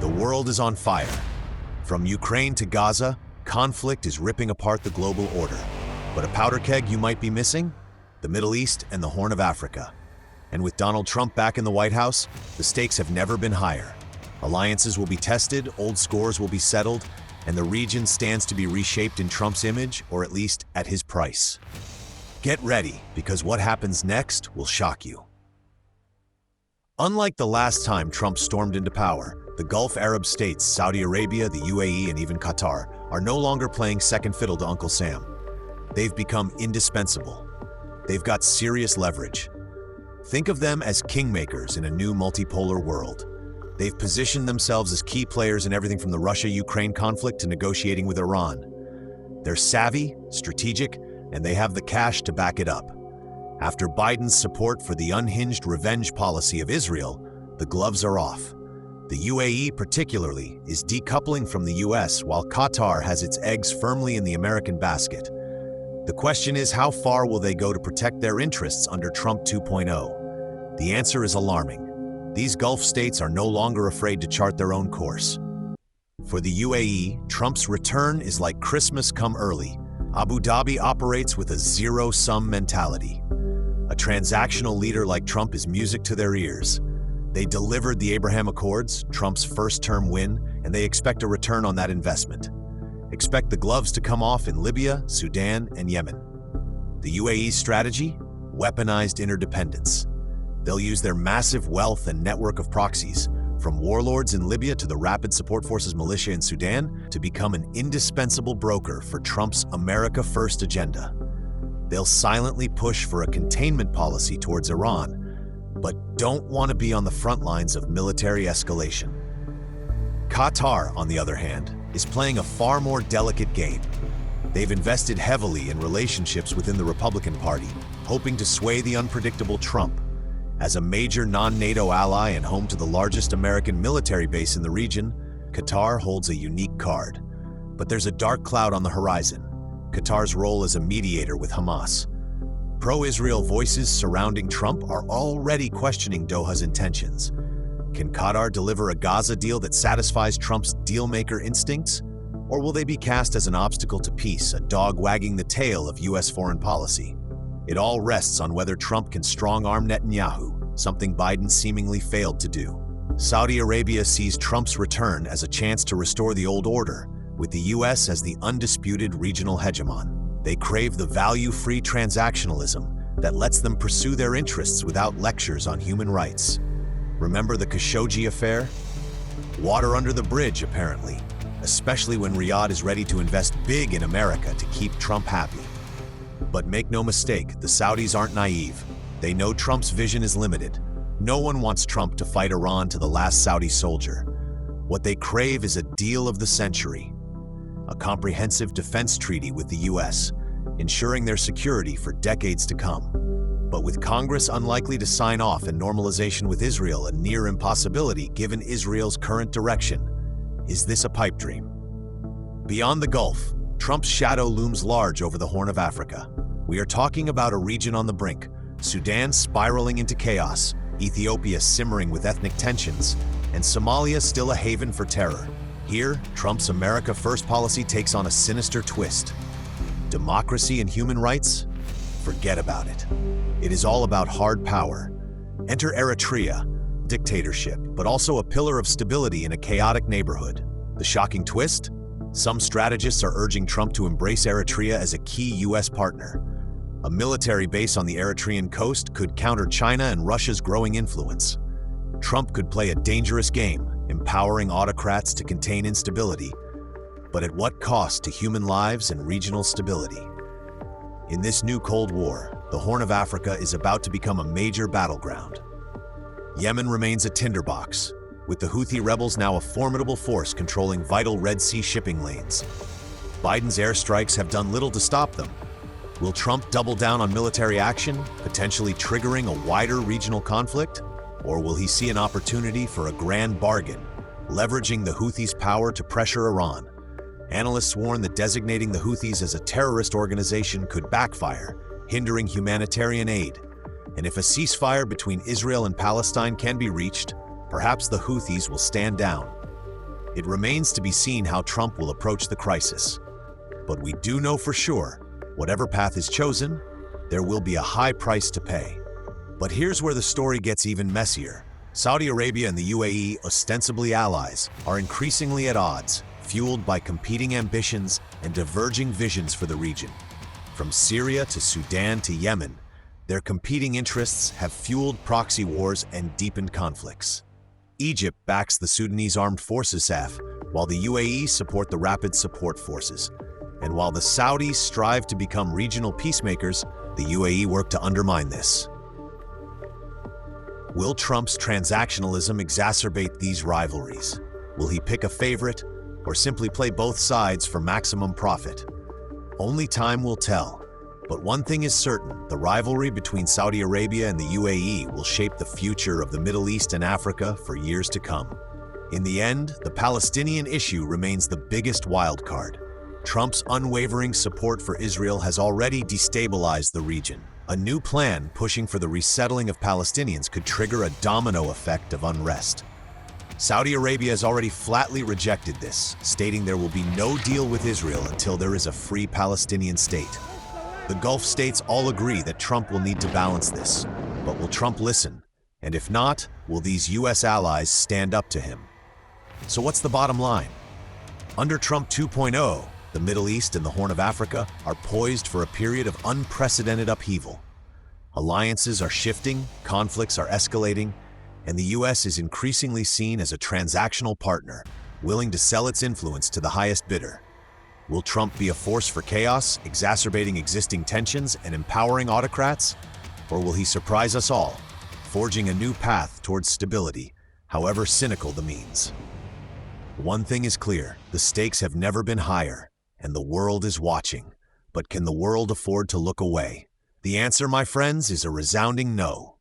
The world is on fire. From Ukraine to Gaza, conflict is ripping apart the global order. But a powder keg you might be missing? The Middle East and the Horn of Africa. And with Donald Trump back in the White House, the stakes have never been higher. Alliances will be tested, old scores will be settled, and the region stands to be reshaped in Trump's image, or at least at his price. Get ready, because what happens next will shock you. Unlike the last time Trump stormed into power, the Gulf Arab states, Saudi Arabia, the UAE, and even Qatar, are no longer playing second fiddle to Uncle Sam. They've become indispensable. They've got serious leverage. Think of them as kingmakers in a new multipolar world. They've positioned themselves as key players in everything from the Russia-Ukraine conflict to negotiating with Iran. They're savvy, strategic, and they have the cash to back it up. After Biden's support for the unhinged revenge policy of Israel, the gloves are off. The UAE particularly is decoupling from the US while Qatar has its eggs firmly in the American basket. The question is, how far will they go to protect their interests under Trump 2.0? The answer is alarming. These Gulf states are no longer afraid to chart their own course. For the UAE, Trump's return is like Christmas come early. Abu Dhabi operates with a zero-sum mentality. A transactional leader like Trump is music to their ears. They delivered the Abraham Accords, Trump's first-term win, and they expect a return on that investment. Expect the gloves to come off in Libya, Sudan, and Yemen. The UAE's strategy? Weaponized interdependence. They'll use their massive wealth and network of proxies, from warlords in Libya to the Rapid Support Forces militia in Sudan, to become an indispensable broker for Trump's America First agenda. They'll silently push for a containment policy towards Iran, but don't want to be on the front lines of military escalation. Qatar, on the other hand, is playing a far more delicate game. They've invested heavily in relationships within the Republican Party, hoping to sway the unpredictable Trump. As a major non-NATO ally and home to the largest American military base in the region, Qatar holds a unique card. But there's a dark cloud on the horizon: Qatar's role as a mediator with Hamas. Pro-Israel voices surrounding Trump are already questioning Doha's intentions. Can Qatar deliver a Gaza deal that satisfies Trump's deal-maker instincts? Or will they be cast as an obstacle to peace, a dog wagging the tail of US foreign policy? It all rests on whether Trump can strong-arm Netanyahu, something Biden seemingly failed to do. Saudi Arabia sees Trump's return as a chance to restore the old order, with the US as the undisputed regional hegemon. They crave the value-free transactionalism that lets them pursue their interests without lectures on human rights. Remember the Khashoggi affair? Water under the bridge, apparently, especially when Riyadh is ready to invest big in America to keep Trump happy. But make no mistake, the Saudis aren't naive. They know Trump's vision is limited. No one wants Trump to fight Iran to the last Saudi soldier. What they crave is a deal of the century. A comprehensive defense treaty with the US, ensuring their security for decades to come. But with Congress unlikely to sign off and normalization with Israel a near impossibility given Israel's current direction, is this a pipe dream? Beyond the Gulf, Trump's shadow looms large over the Horn of Africa. We are talking about a region on the brink, Sudan spiraling into chaos, Ethiopia simmering with ethnic tensions, and Somalia still a haven for terror. Here, Trump's America First policy takes on a sinister twist. Democracy and human rights? Forget about it. It is all about hard power. Enter Eritrea, dictatorship, but also a pillar of stability in a chaotic neighborhood. The shocking twist? Some strategists are urging Trump to embrace Eritrea as a key US partner. A military base on the Eritrean coast could counter China and Russia's growing influence. Trump could play a dangerous game, empowering autocrats to contain instability, but at what cost to human lives and regional stability? In this new Cold War, the Horn of Africa is about to become a major battleground. Yemen remains a tinderbox, with the Houthi rebels now a formidable force controlling vital Red Sea shipping lanes. Biden's airstrikes have done little to stop them. Will Trump double down on military action, potentially triggering a wider regional conflict? Or will he see an opportunity for a grand bargain, leveraging the Houthis' power to pressure Iran? Analysts warn that designating the Houthis as a terrorist organization could backfire, hindering humanitarian aid. And if a ceasefire between Israel and Palestine can be reached, perhaps the Houthis will stand down. It remains to be seen how Trump will approach the crisis. But we do know for sure, whatever path is chosen, there will be a high price to pay. But here's where the story gets even messier. Saudi Arabia and the UAE, ostensibly allies, are increasingly at odds, fueled by competing ambitions and diverging visions for the region. From Syria to Sudan to Yemen, their competing interests have fueled proxy wars and deepened conflicts. Egypt backs the Sudanese Armed Forces SAF, while the UAE support the Rapid Support Forces. And while the Saudis strive to become regional peacemakers, the UAE work to undermine this. Will Trump's transactionalism exacerbate these rivalries? Will he pick a favorite, or simply play both sides for maximum profit? Only time will tell. But one thing is certain, the rivalry between Saudi Arabia and the UAE will shape the future of the Middle East and Africa for years to come. In the end, the Palestinian issue remains the biggest wildcard. Trump's unwavering support for Israel has already destabilized the region. A new plan pushing for the resettling of Palestinians could trigger a domino effect of unrest. Saudi Arabia has already flatly rejected this, stating there will be no deal with Israel until there is a free Palestinian state. The Gulf states all agree that Trump will need to balance this, but will Trump listen? And if not, will these US allies stand up to him? So what's the bottom line? Under Trump 2.0, the Middle East and the Horn of Africa are poised for a period of unprecedented upheaval. Alliances are shifting, conflicts are escalating, and the US is increasingly seen as a transactional partner, willing to sell its influence to the highest bidder. Will Trump be a force for chaos, exacerbating existing tensions and empowering autocrats? Or will he surprise us all, forging a new path towards stability, however cynical the means? One thing is clear, the stakes have never been higher, and the world is watching. But can the world afford to look away? The answer, my friends, is a resounding no.